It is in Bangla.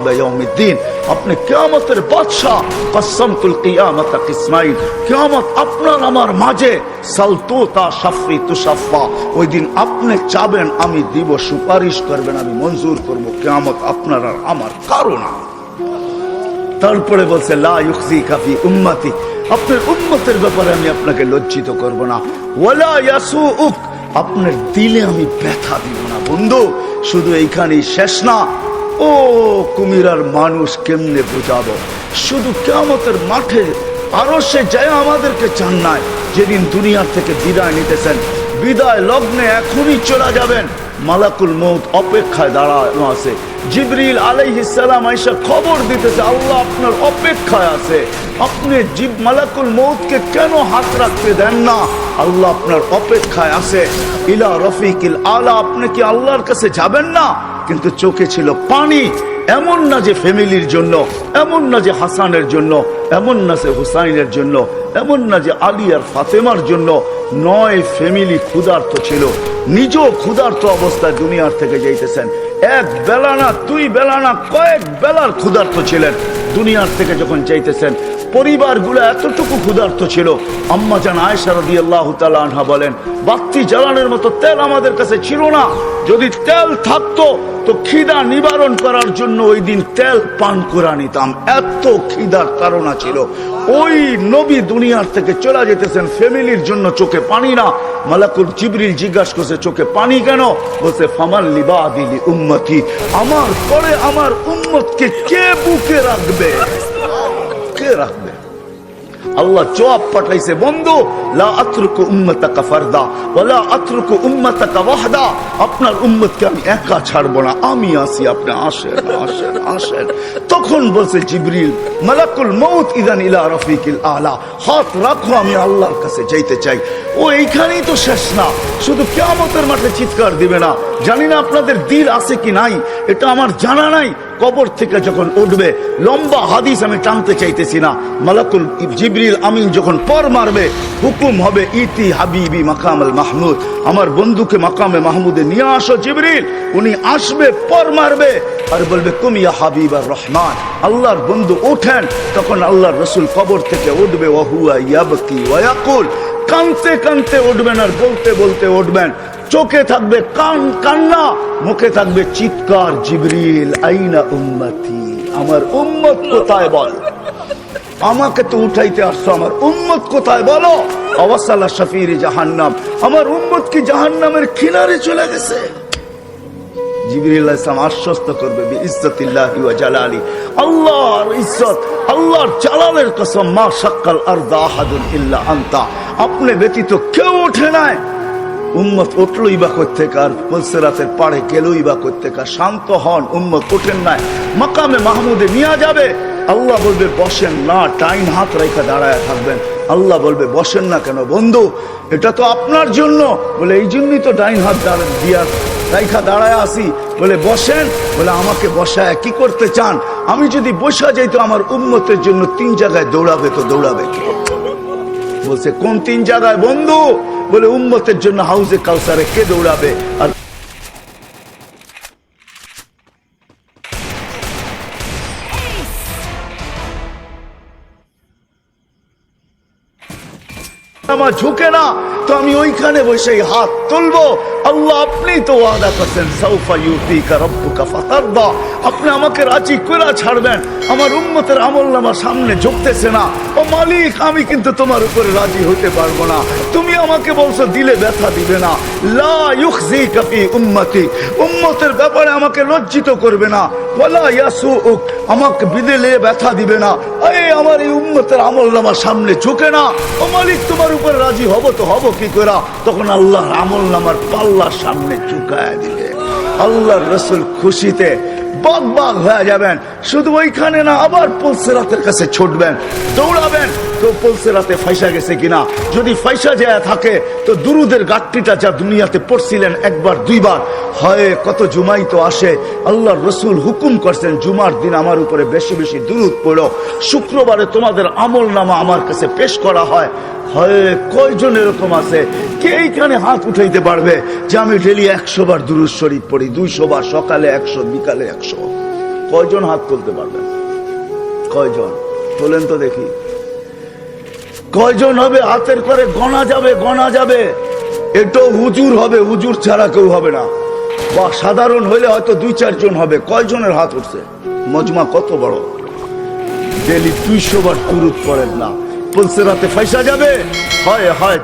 আপনি কিয়ামতের বাদশা, কসমতুল কিয়ামত কিসমাইন, কিয়ামত আপনার আমার মাঝে, সালতুতা শাফি তুশাফা, ওই দিন আপনি চাবেন আমি দিব, সুপারিশ করবেন আমি মঞ্জুর করব, কিয়ামত আপনার আর আমার কারণ। তারপরে বলছে লা ইউখজিকা ফি উম্মতি, আপনার উম্মতের ব্যাপারে আমি আপনাকে লজ্জিত করব না, ওয়ালা ইয়াসুউক, আপনার দিলে আমি ব্যথা দিব না। বন্ধু শুধু এইখানেই শেষ না, ও কুমিরার মানুষ কেমনে বুঝাবো, শুধু কিয়ামতের মাঠে আরো সে যায় আমাদেরকে চান নাই, যেদিন দুনিয়ার থেকে বিদায় নিতেছেন, বিদায় লগ্নে এখনই চলে যাবেন, মালাকুল মউত অপেক্ষায় দাঁড়ানো আছে, জিবরিল আলাইহিস সালাম আয়েশা খবর দিতেছে আল্লাহ আপনার অপেক্ষায় আছে, আপনি মালাকুল মউতকে কেন হাত রাখতে দেন না, আল্লাহ আপনার অপেক্ষায় আছে, ইলা রফিকিল আলা, আপনি কি আল্লাহর কাছে যাবেন না? কিন্তু চোখে ছিল পানি, এমন না যে ফ্যামিলির জন্য, এমন না যে হাসানের জন্য, এমন না যে হুসাইনের জন্য, এমন না যে আলী আর ফাতেমার জন্য, 9 ফ্যামিলি ক্ষুধার্ত ছিল, নিজেও ক্ষুধার্ত অবস্থায় দুনিয়ার থেকে যাইতেছেন, এক বেলা না 2 বেলা না কয়েক বেলার ক্ষুধার্ত ছিলেন, দুনিয়ার থেকে যখন যাইতেছেন পরিবারগুলো এতটুকু ক্ষুধার্ত ছিল। আম্মা জান আয়েশা রাদিয়াল্লাহু তাআলা আনহা বলেন, বাতি জ্বালানোর মতো তেল আমাদের কাছে ছিল না, যদি তেল থাকতো তো খিদা নিবারণ করার জন্য ওই দিন তেল পান করে নিতাম, এত খিদার তাড়না ছিল। ওই নবী দুনিয়ার থেকে চলে যেতেছেন, ফ্যামিলির জন্য চোখে পানি না। মালাকুল জিবরিল জিজ্ঞাসা করছে চোখে পানি কেন? বলছে ফামাল লিবাদিলি উম্মতি, আমার পরে আমার উম্মতকে কে বুকে রাখবে, কে রাখবে? আল্লাহ জবাব পাঠাইছে, বন্ধু লা আতরুকু উম্মাতাকা ফারদা ওয়ালা আতরুকু উম্মাতাকা ওয়াহদা, আপনার উম্মতকে আমি একা ছাড়ব না, আমি আছি, আপনি আসেন আসেন আসেন। তখন বলছে জিবরিল মালাকুল মউত ইদান ইলা রফিকিল আলা, হাত রাখো, আমি আল্লাহর কাছে যাইতে চাই। ও এইখানেই তো শেষ না, শুধু কিয়ামতের মাঠে চিৎকার দিবে না। জানি না আপনাদের দিল আছে কি নাই, এটা আমার জানা নাই। কবর থেকে যখন উঠবে, লম্বা হাদিস আমি টানতে চাইতেছি না, মালাকুল জিবরিল আমিন যখন পর মারবে, হুকুম হবে ইতি হাবিবি মাকামাল মাহমুদ, আমার বন্ধুকে মাকামে মাহমুদে নিয়ে আসো জিবরিল। উনি আসবে, পর মারবে আর বলবে কুম ইয়া হাবিবার রহমান, আল্লাহর বন্ধু ওঠেন। তখন আল্লাহর রসুল কবর থেকে উঠবে, ওয়া হুয়া ইয়াবকি ওয়া ইয়াকুল, কানতে কানতে উঠবেন আর বলতে বলতে উঠবেন, চোখে থাকবে কান্না, মুখে থাকবে চিৎকার, জিবরিল আইনা উম্মতি, আমার উম্মত কোথায় বল, আমাকে তো উঠাইতে আসছো, আমার উম্মত কোথায় বলো। আওয়াসালা শাফির জাহান্নাম, আমার উম্মত কি জাহান্নামের কিনারে চলে গেছে? জিবরিল আলাইহিস সালাম আশ্বস্ত করবে বিইজ্জতিল্লাহি ওয়া জালালি, আল্লাহর ইজ্জত, আল্লাহর জালালের কসম, মা শাক্কাল আরদা আহাদুন ইল্লা আনতা, আপনি ব্যতীত কেউ ওঠে নাই। উম্মত উঠলই বা করতে কার, পুলসিরাতের পাড়ে গেলই বা করতে কার, শান্ত হন, উম্মত ওঠেন নাই, মাকামে মাহমুদে নিয়ে যাবে। আল্লাহ বলবে বসেন না, টাইম হাত রেখা দাঁড়ায় থাকবেন। আল্লাহ বলবে বসেন না কেন? বন্ধু এটা তো আপনার জন্য, বলে এই জন্যই তো ডাইন হাত দিয়া রেখা দাঁড়ায় আসি। বলে বসেন, বলে আমাকে বসায় কি করতে চান? আমি যদি বসা যাই তো আমার উম্মতের জন্য 3 জায়গায় দৌড়াবে, তো দৌড়াবে কে? বলছে কোন 3 জায়গায় বন্ধু? বলে উম্মতের জন্য হাউজে কাউসারে কে দৌড়াবে? আর আমার ঝুঁকে না, তো আমি ওইখানে বসে হাত তুলবো। আল্লাহ আপনি তো ওয়াদা করছেন সাউফা ইউতিকা রাব্বুকা ফাতারদা, আপনি আমাকে রাজি করে ছাড়বেন। আমার উম্মতের আমলনামা সামনে ঝুঁকতেছে না, ও মালিক আমি কিন্তু তোমার উপরে রাজি হতে পারবো না, তুমি আমাকে বলছো দিলে ব্যথা দিবে না। লা ইউখজিকা ফি উম্মতি, উম্মতের ব্যাপারে আমাকে লজ্জিত করবে না। ওয়ালা ইয়াসুউক, আমাকে বিদেলে ব্যথা দিবে না। এই আমার এই উম্মতের আমলনামা সামনে ঝুঁকে না, ও মালিক তোমার উপরে রাজি হব তো হব কি করে? তখন আল্লাহর আমলনামার পাল্লার সামনে ঝুঁকায় দিবে। আল্লাহর রাসূল খুশিতে বাগ বাগ হয়ে যাবেন। শুধু ওইখানে না, আবার পুলসিরাতের কাছে ছুটবেন, দৌড়াবেন, তো পুলসিরাতে ফাইসা গেছে কিনা। যদি ফাইসা যায় থাকে তো দুরুদের গাঁটটিটা যা দুনিয়াতে পড়ছিলেন একবার 2 বার হয়, কত জুমাই তো আসে। আল্লাহর রাসূল হুকুম করছেন জুমার দিন আমার উপরে বেশি বেশি দুরুদ পড়ো, শুক্রবারে তোমাদের আমলনামা আমার কাছে পেশ করা হয়। হয় কয়জন এরকম আছে কে এইখানে হাত উঠাইতে পারবে যে আমি ডেলি 100 বার দুরূদ শরীফ পড়ি, 200 বার, সকালে 100, বিকালে 100? কয়জন হাত তুলতে পারবেন? কয়জন তোলেন তো দেখি, কয়জন হবে? হাতের করে গণা যাবে, গণা যাবে। এটাও হুজুর হবে, হুজুর ছাড়া কেউ হবে না, বা সাধারণ হইলে হয়তো 2-4 জন হবে। কয়জনের হাত উঠছে? মজমা কত বড়? ডেলি 200 বার দুরূদ পড়েন না, পুলসিরাতে ফাইসা যাবে। হয় হয়